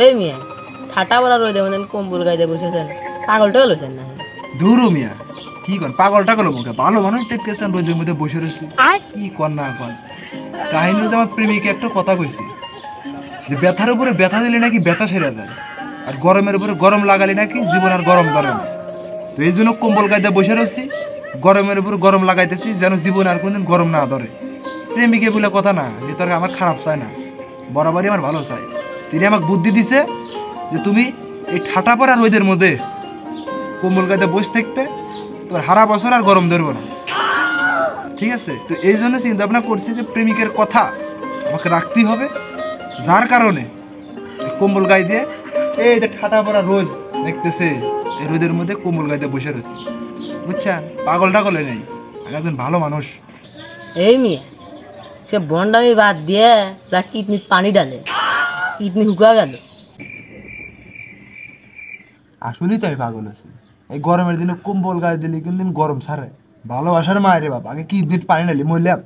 এই মিয়া ঠাটা বড়া রোদে মতন কম্বল গাইতে বসেছেন, পাগলটা হলেছেন না? ধুরু মিয়া কি কন পাগলটা গেল মুখে, ভালো মানুষ দেখতেছেন রোদের মধ্যে বসে রয়েছি, কি কন না কন। কাহিনী যে আমার প্রেমিকে একটা কথা কইছি যে ব্যথার উপরে ব্যথা দিলে নাকি ব্যথা সেরে যায়, আর গরমের উপরে গরম লাগালে নাকি জীবন আর গরম ধরে না। তো এই জন্য কম্বল গাইতে বসে রয়েছি, গরমের উপর গরম লাগাইতেছি যেন জীবন আর কোনদিন গরম না ধরে। প্রেমিকে বলে কথা না, যে তোর আমার খারাপ চায় না, বরাবরই আমার ভালো চাই। তিনি আমাকে বুদ্ধি দিছে যে তুমি এই ঠাটা পড়া রোদের মধ্যে কম্বল গাইতে বসে থাকবে, তোর সারা বছর আর গরম ধরবো না, ঠিক আছে? তো এই জন্য চিন্তা ভাবনা করছি যে প্রেমিকের কথা আমাকে রাখতেই হবে, যার কারণে কম্বল গায়ে দিয়ে এই যে ঠাটা পড়া রোদ দেখতেছে, এই রোদের মধ্যে কম্বল গায়ে দিয়ে বসে রয়েছি, বুঝছেন? পাগল টাগলে নেই, আমি একজন ভালো মানুষ। এই মিয়া সে বন্ডামি বাদ দিয়ে যা কিডনি পানি ডালে, কিডনি হুকা গেল। আসলেই তো আমি পাগল আছি, এই গরমের দিনে কম্বল গায়ে দিলে কিন্তু গরম সারে। ভালোবাসার মায়ের বাপ, আগে কি দিন পানি নালি মরলাম।